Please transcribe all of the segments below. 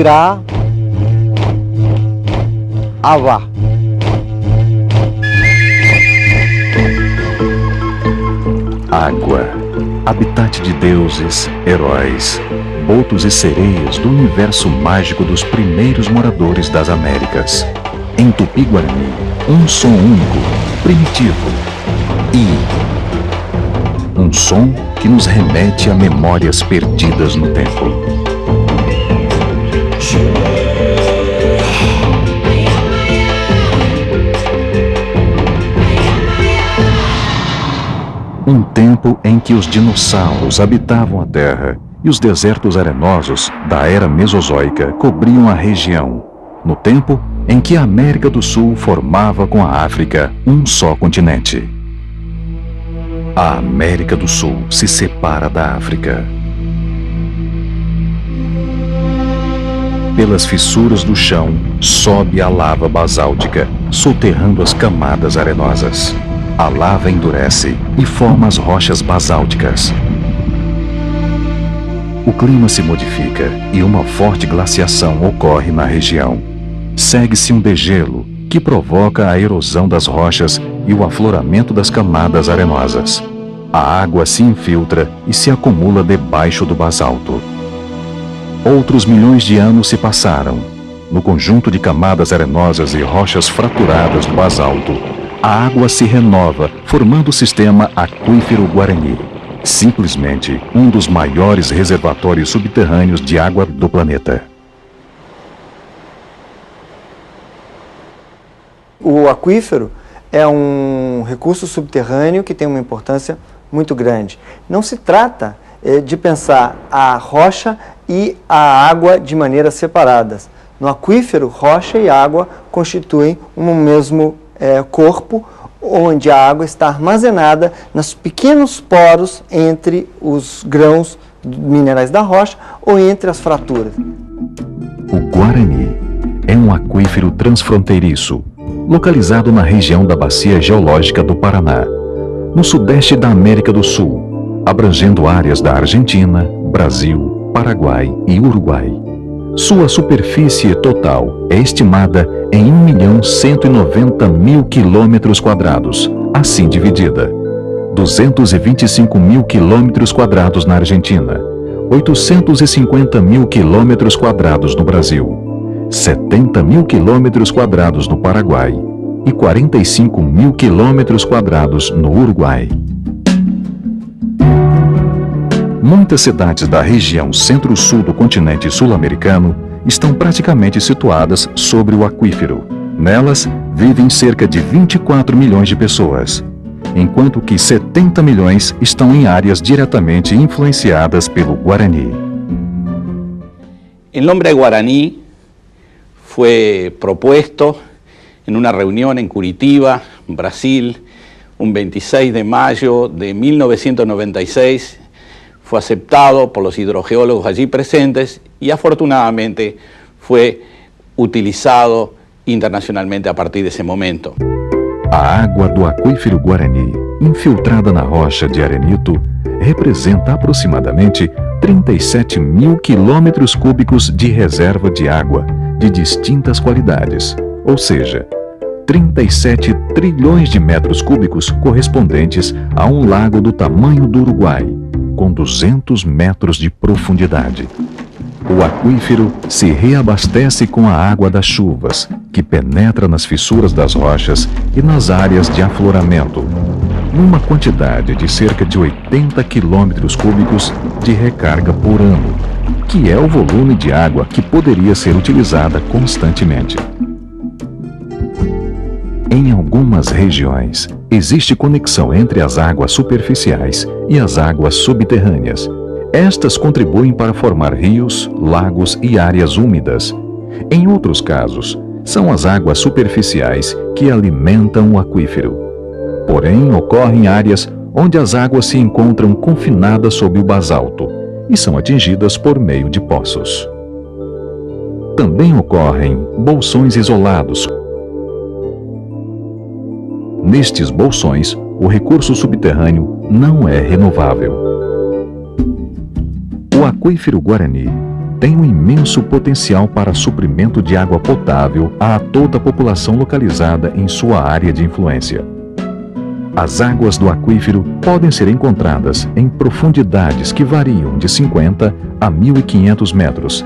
será Ava. Água, habitat de deuses, heróis, botos e sereias do universo mágico dos primeiros moradores das Américas. Em Tupi-Guarani, um som único, primitivo, I. Um som que nos remete a memórias perdidas no tempo. Um tempo em que os dinossauros habitavam a Terra e os desertos arenosos da era Mesozoica cobriam a região. No tempo em que a América do Sul formava com a África um só continente. A América do Sul se separa da África. Pelas fissuras do chão sobe a lava basáltica, soterrando as camadas arenosas. A lava endurece e forma as rochas basálticas. O clima se modifica e uma forte glaciação ocorre na região. Segue-se um degelo que provoca a erosão das rochas e o afloramento das camadas arenosas. A água se infiltra e se acumula debaixo do basalto. Outros milhões de anos se passaram. No conjunto de camadas arenosas e rochas fraturadas do basalto, a água se renova, formando o sistema Aquífero Guarani, simplesmente um dos maiores reservatórios subterrâneos de água do planeta. O aquífero é um recurso subterrâneo que tem uma importância muito grande. Não se trata de pensar a rocha e a água de maneiras separadas. No aquífero, rocha e água constituem um mesmo corpo, onde a água está armazenada nos pequenos poros entre os grãos minerais da rocha ou entre as fraturas. O Guarani é um aquífero transfronteiriço, localizado na região da Bacia Geológica do Paraná, no sudeste da América do Sul, abrangendo áreas da Argentina, Brasil, Paraguai e Uruguai. Sua superfície total é estimada em 1.190.000 km², assim dividida: 225.000 km² na Argentina, 850.000 km² no Brasil, 70.000 km² no Paraguai e 45.000 km² no Uruguai. Muitas cidades da região centro-sul do continente sul-americano estão praticamente situadas sobre o aquífero. Nelas, vivem cerca de 24 milhões de pessoas, enquanto que 70 milhões estão em áreas diretamente influenciadas pelo Guarani. El nombre guaraní fue propuesto en una reunión en Curitiba, Brasil, un 26 de mayo de 1996. Fue aceptado por los hidrogeólogos allí presentes y afortunadamente fue utilizado internacionalmente a partir de ese momento. A água do aquífero Guarani, infiltrada na rocha de arenito, representa aproximadamente 37.000 km³ de reserva de água de distintas qualidades, ou seja, 37 trilhões de metros cúbicos correspondentes a um lago do tamanho do Uruguai, com 200 metros de profundidade. O aquífero se reabastece com a água das chuvas, que penetra nas fissuras das rochas e nas áreas de afloramento, numa quantidade de cerca de 80 km³ de recarga por ano, que é o volume de água que poderia ser utilizada constantemente. Em algumas regiões, existe conexão entre as águas superficiais e as águas subterrâneas. Estas contribuem para formar rios, lagos e áreas úmidas. Em outros casos, são as águas superficiais que alimentam o aquífero. Porém, ocorrem áreas onde as águas se encontram confinadas sob o basalto e são atingidas por meio de poços. Também ocorrem bolsões isolados. Nestes bolsões, o recurso subterrâneo não é renovável. O aquífero Guarani tem um imenso potencial para suprimento de água potável a toda a população localizada em sua área de influência. As águas do aquífero podem ser encontradas em profundidades que variam de 50 a 1.500 metros.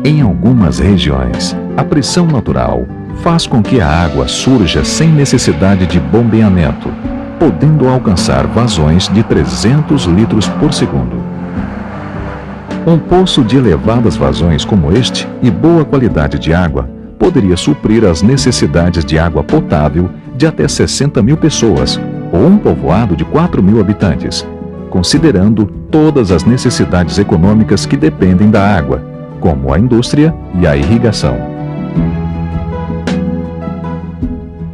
Em algumas regiões, a pressão natural faz com que a água surja sem necessidade de bombeamento, podendo alcançar vazões de 300 litros por segundo. Um poço de elevadas vazões como este e boa qualidade de água poderia suprir as necessidades de água potável de até 60 mil pessoas ou um povoado de 4 mil habitantes, considerando todas as necessidades econômicas que dependem da água, como a indústria e a irrigação.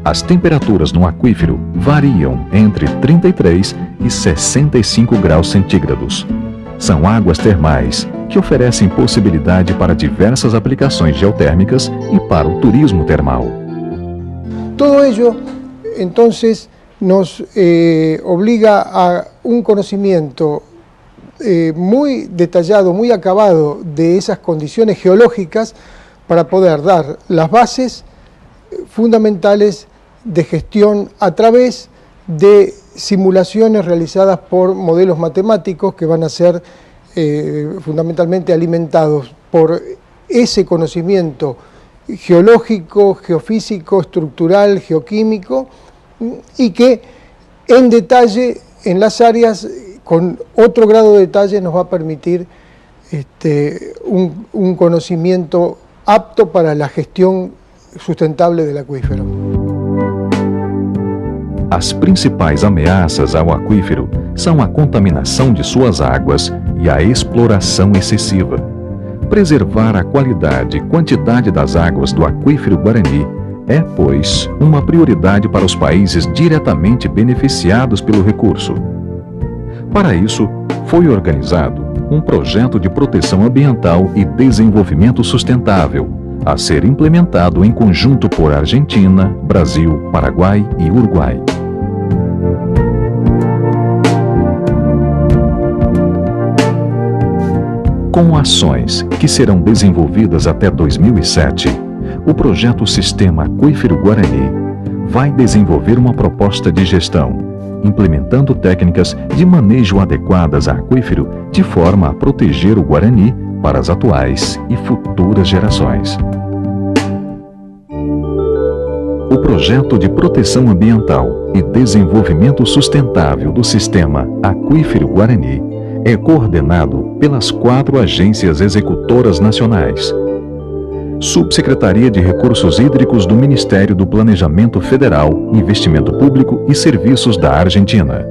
As temperaturas no aquífero variam entre 33 e 65 graus centígrados. São águas termais que oferecem possibilidade para diversas aplicações geotérmicas e para o turismo termal. Todo ello, entonces, nos obliga a un conocimiento muy detallado, muy acabado de esas condiciones geológicas para poder dar las bases fundamentales de gestión a través de simulaciones realizadas por modelos matemáticos que van a ser fundamentalmente alimentados por ese conocimiento geológico, geofísico, estructural, geoquímico, y que en detalle en las áreas con otro grado de detalle nos va a permitir un conocimiento apto para la gestión sustentable del aquífero. As principais ameaças ao aquífero são a contaminação de suas águas e a exploração excessiva. Preservar a qualidade e quantidade das águas do aquífero Guarani é, pois, uma prioridade para os países diretamente beneficiados pelo recurso. Para isso, foi organizado um projeto de proteção ambiental e desenvolvimento sustentável, a ser implementado em conjunto por Argentina, Brasil, Paraguai e Uruguai. Com ações que serão desenvolvidas até 2007, o projeto Sistema Aquífero Guarani vai desenvolver uma proposta de gestão, implementando técnicas de manejo adequadas a aquífero de forma a proteger o Guarani para as atuais e futuras gerações. O projeto de proteção ambiental e desenvolvimento sustentável do Sistema Aquífero Guarani é coordenado pelas 4 agências executoras nacionais: Subsecretaria de Recursos Hídricos do Ministério do Planejamento Federal, Investimento Público e Serviços da Argentina,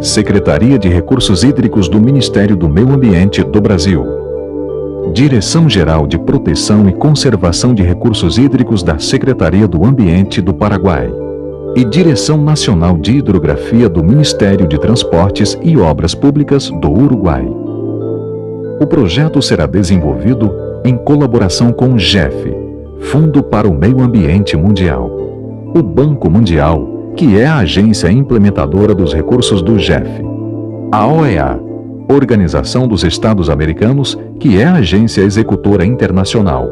Secretaria de Recursos Hídricos do Ministério do Meio Ambiente do Brasil, Direção-Geral de Proteção e Conservação de Recursos Hídricos da Secretaria do Ambiente do Paraguai e Direção Nacional de Hidrografia do Ministério de Transportes e Obras Públicas do Uruguai. O projeto será desenvolvido em colaboração com o GEF, Fundo para o Meio Ambiente Mundial, o Banco Mundial, que é a agência implementadora dos recursos do GEF, a OEA, Organização dos Estados Americanos, que é a agência executora internacional,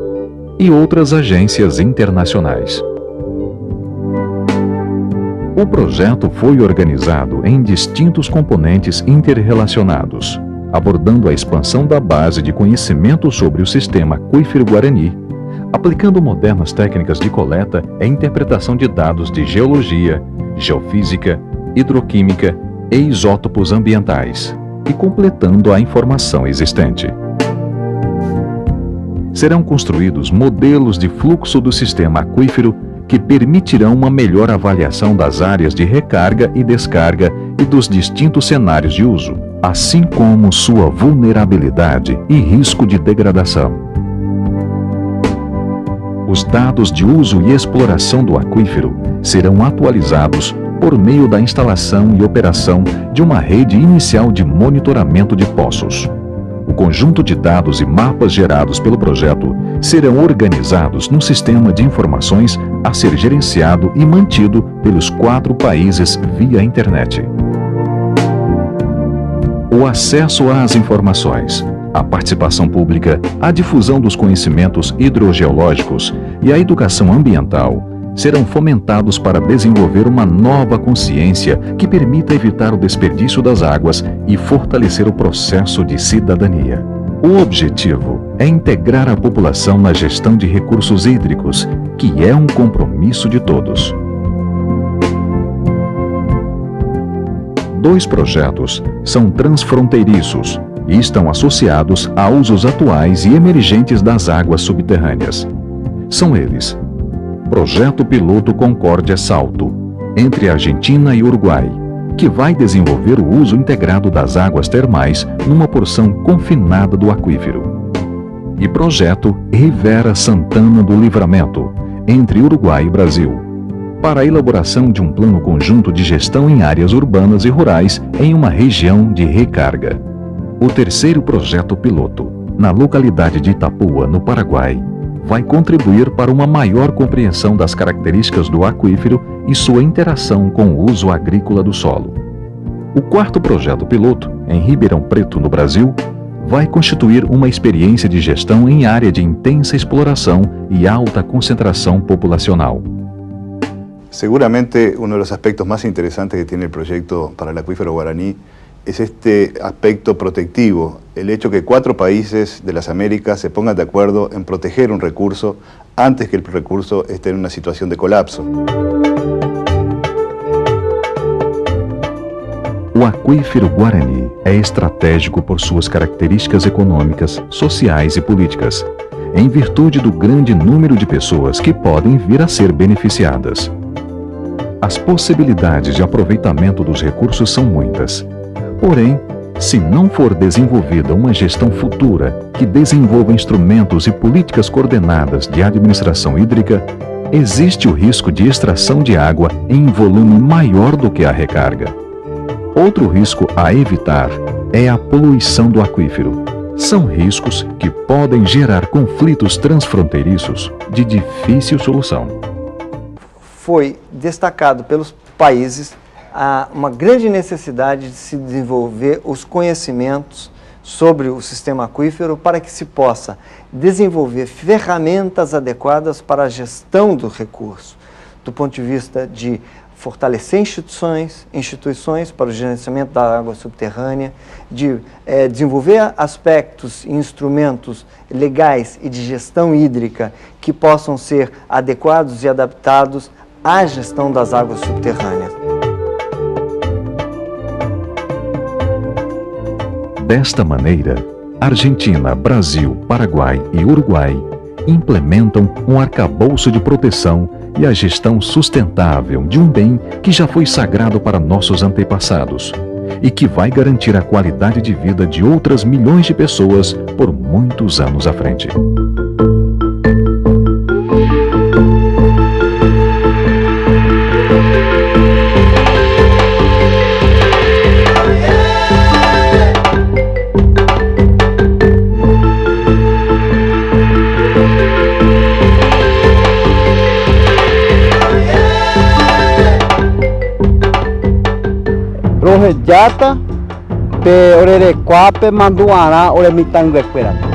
e outras agências internacionais. O projeto foi organizado em distintos componentes interrelacionados, abordando a expansão da base de conhecimento sobre o sistema Aquífero Guarani, aplicando modernas técnicas de coleta e interpretação de dados de geologia, geofísica, hidroquímica e isótopos ambientais, e completando a informação existente. Serão construídos modelos de fluxo do sistema aquífero que permitirão uma melhor avaliação das áreas de recarga e descarga e dos distintos cenários de uso, assim como sua vulnerabilidade e risco de degradação. Os dados de uso e exploração do aquífero serão atualizados por meio da instalação e operação de uma rede inicial de monitoramento de poços. O conjunto de dados e mapas gerados pelo projeto serão organizados num sistema de informações a ser gerenciado e mantido pelos 4 países via internet. O acesso às informações, A participação pública, a difusão dos conhecimentos hidrogeológicos e a educação ambiental serão fomentados para desenvolver uma nova consciência que permita evitar o desperdício das águas e fortalecer o processo de cidadania. O objetivo é integrar a população na gestão de recursos hídricos, que é um compromisso de todos. 2 projetos são transfronteiriços e estão associados a usos atuais e emergentes das águas subterrâneas. São eles: Projeto Piloto Concórdia Salto, entre Argentina e Uruguai, que vai desenvolver o uso integrado das águas termais numa porção confinada do aquífero. E Projeto Rivera Santana do Livramento, entre Uruguai e Brasil, para a elaboração de um plano conjunto de gestão em áreas urbanas e rurais em uma região de recarga. O 3º projeto piloto, na localidade de Itapúa, no Paraguai, vai contribuir para uma maior compreensão das características do aquífero e sua interação com o uso agrícola do solo. O 4º projeto piloto, em Ribeirão Preto, no Brasil, vai constituir uma experiência de gestão em área de intensa exploração e alta concentração populacional. Seguramente uno de los aspectos más interesantes que tiene el proyecto para el acuífero guaraní es este aspecto protectivo, el hecho que 4 países de las Américas se pongan de acuerdo en proteger un recurso antes que el recurso esté en una situación de colapso. O aquífero Guarani é estratégico por suas características econômicas, sociais e políticas, em virtude do grande número de pessoas que podem vir a ser beneficiadas. As possibilidades de aproveitamento dos recursos são muitas. Porém, se não for desenvolvida uma gestão futura que desenvolva instrumentos e políticas coordenadas de administração hídrica, existe o risco de extração de água em volume maior do que a recarga. Outro risco a evitar é a poluição do aquífero. São riscos que podem gerar conflitos transfronteiriços de difícil solução. Foi destacado pelos países uma grande necessidade de se desenvolver os conhecimentos sobre o sistema aquífero para que se possa desenvolver ferramentas adequadas para a gestão do recurso, do ponto de vista de fortalecer instituições para o gerenciamento da água subterrânea, de desenvolver aspectos e instrumentos legais e de gestão hídrica que possam ser adequados e adaptados à gestão das águas subterrâneas. Desta maneira, Argentina, Brasil, Paraguai e Uruguai implementam um arcabouço de proteção e a gestão sustentável de um bem que já foi sagrado para nossos antepassados e que vai garantir a qualidade de vida de outras milhões de pessoas por muitos anos à frente. Rojejata pe orere kwape manduara ore mitangue esperando.